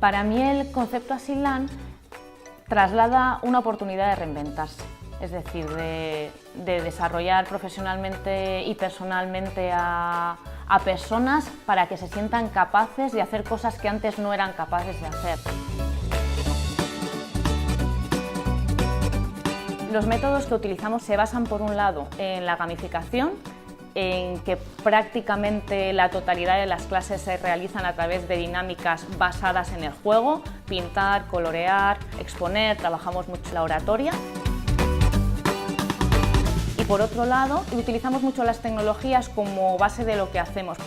Para mí el concepto Asilan traslada una oportunidad de reinventarse, es decir, de desarrollar profesionalmente y personalmente a personas para que se sientan capaces de hacer cosas que antes no eran capaces de hacer. Los métodos que utilizamos se basan, por un lado, en la gamificación, en que prácticamente la totalidad de las clases se realizan a través de dinámicas basadas en el juego, pintar, colorear, exponer, trabajamos mucho la oratoria. Y por otro lado, utilizamos mucho las tecnologías como base de lo que hacemos.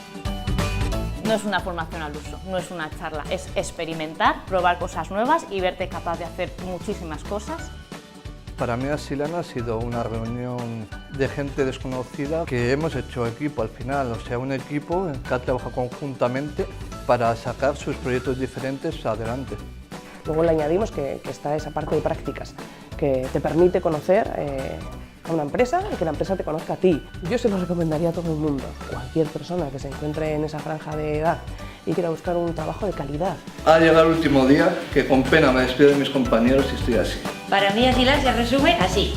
No es una formación al uso, no es una charla, es experimentar, probar cosas nuevas y verte capaz de hacer muchísimas cosas. Para mí Asilan ha sido una reunión de gente desconocida que hemos hecho equipo al final, o sea, un equipo que ha trabajado conjuntamente para sacar sus proyectos diferentes adelante. Luego le añadimos que está esa parte de prácticas, que te permite conocer a una empresa y que la empresa te conozca a ti. Yo se lo recomendaría a todo el mundo, cualquier persona que se encuentre en esa franja de edad y quiera buscar un trabajo de calidad. Ha llegado el último día que con pena me despido de mis compañeros y estoy así. Para mí Asilan se resume así.